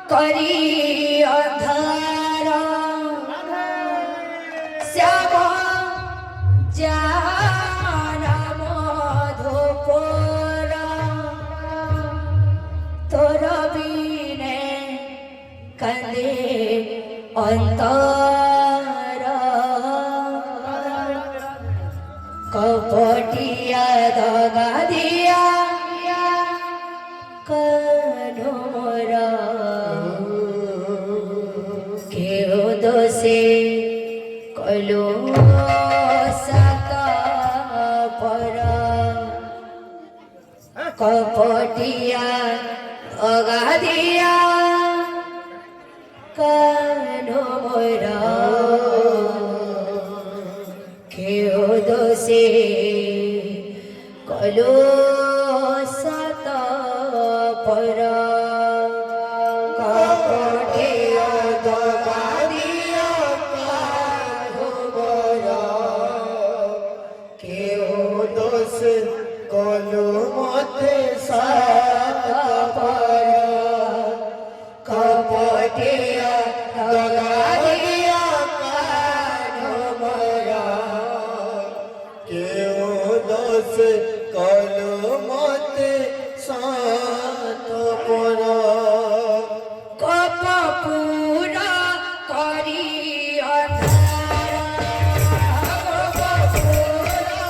করি অন্ধার শ্যাম জান মধুপুর তোর বিনে কান্দে অন্তর কপটিয়া দগা দিয়া কনোরা কেউ দোষে কলো সাত পর কপটিয়া দগা দিয়া কনোরা কেউ দোষে কলো সাত পর কপটিয়া দগা দিয়া কনোরা কেউ দোষ কলু মতে সাত পর কপটিয়া দগা দিয়া কনোরা কেউ দোষ কলু মতে সাত পর কপপুরা করি অন্ধার কপপুরা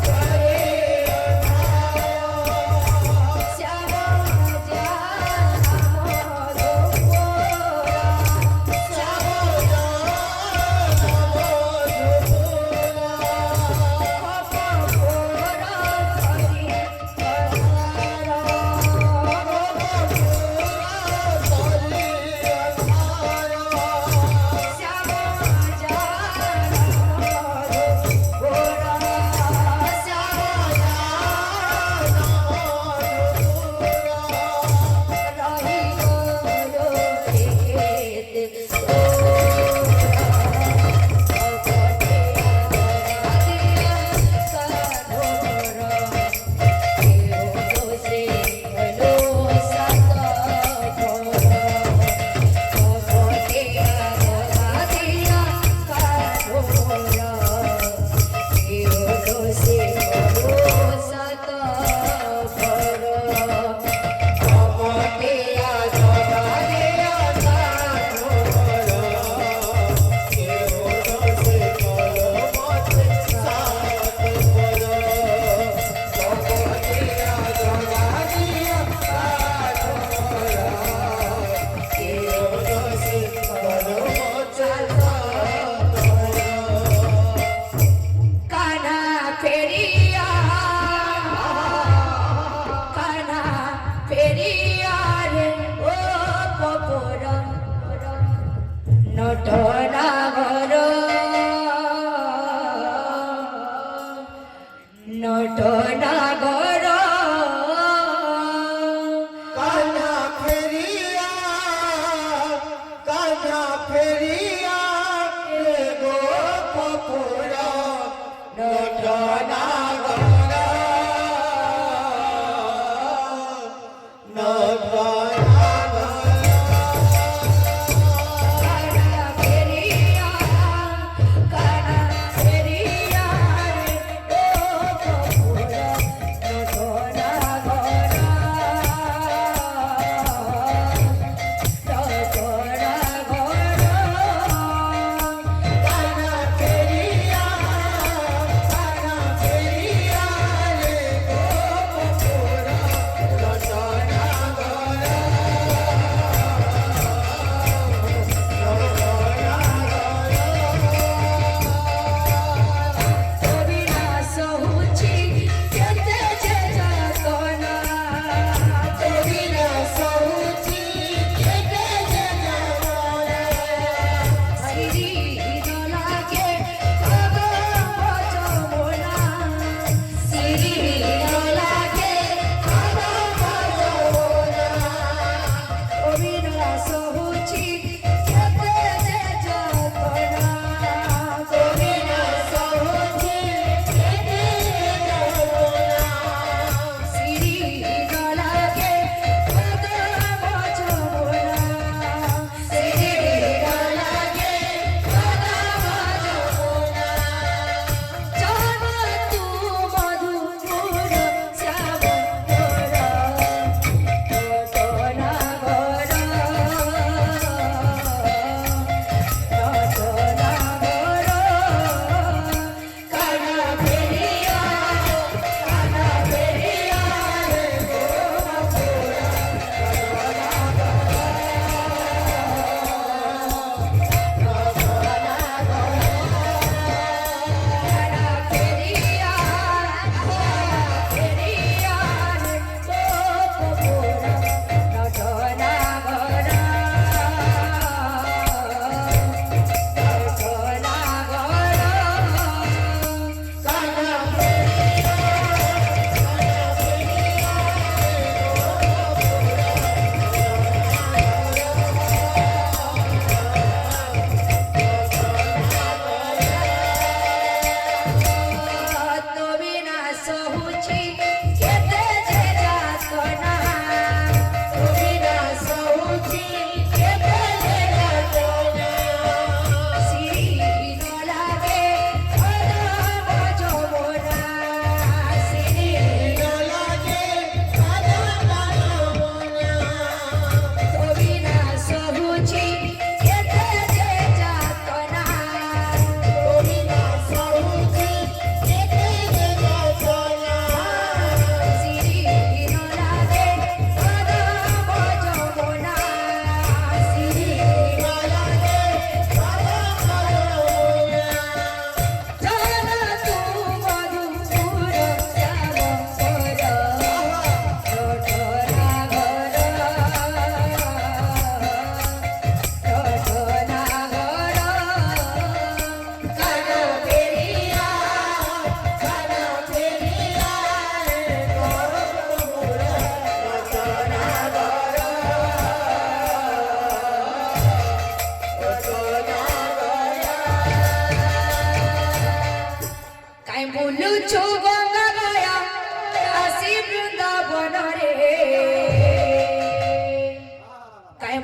করি অন্ধার শ্যাম জান মধুপুর শ্যাম কপপুরা করি নটনাগর নটনাগর কানা ফেরিয়া রে গো পপুরা নটনাগর নটনাগর কানা ফেরিয়া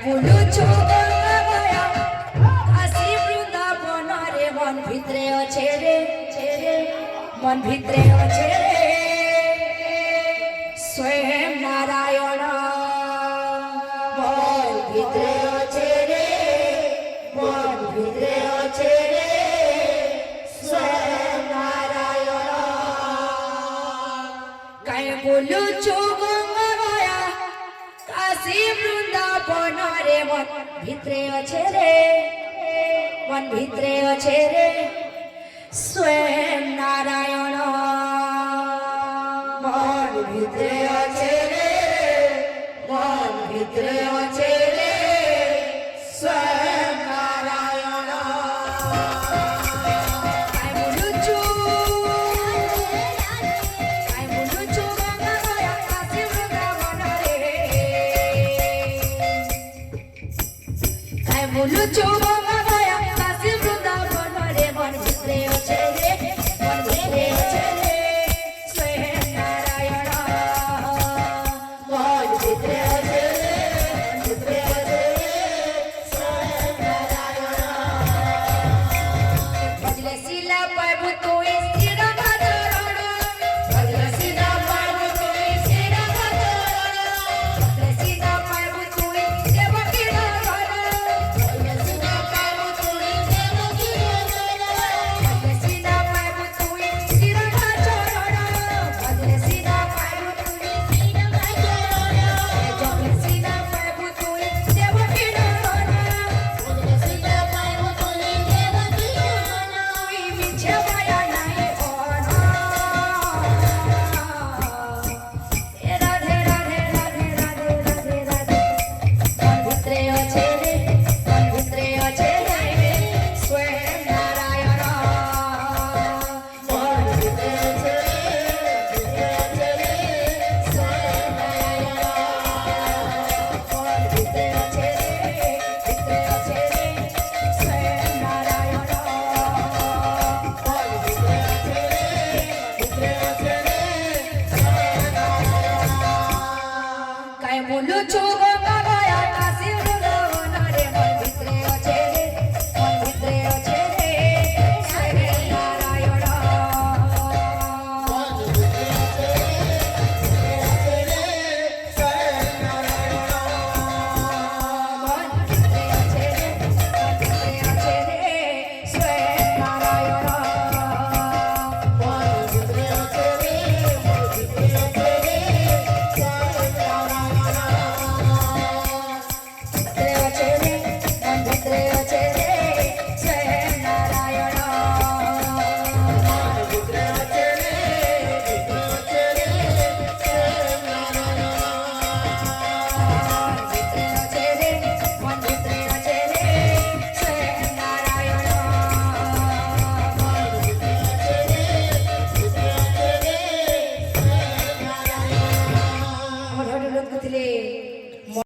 বুলুছো গয়া কাশী বৃন্দাবনরে মন ভিতরে আছে রে মন ভিতরে আছে রে স্বয়ং নারায়ণ মন ভিতরে আছে রে মন ভিতরে আছে রে স্বয়ং নারায়ণ কাই বুলুছো গয়া কাশী বৃন্দাবনরে মন ভিতরে আছে রে মন ভিতরে আছে রে স্বয়ং নারায়ণ মন ভিতরে আছে রে মন ভিতরে আছে রে স্বয়ং নারায়ণ আই বুলুচু গঙ্গা গয়া কাশী বৃন্দাবনরে আই বুলুচু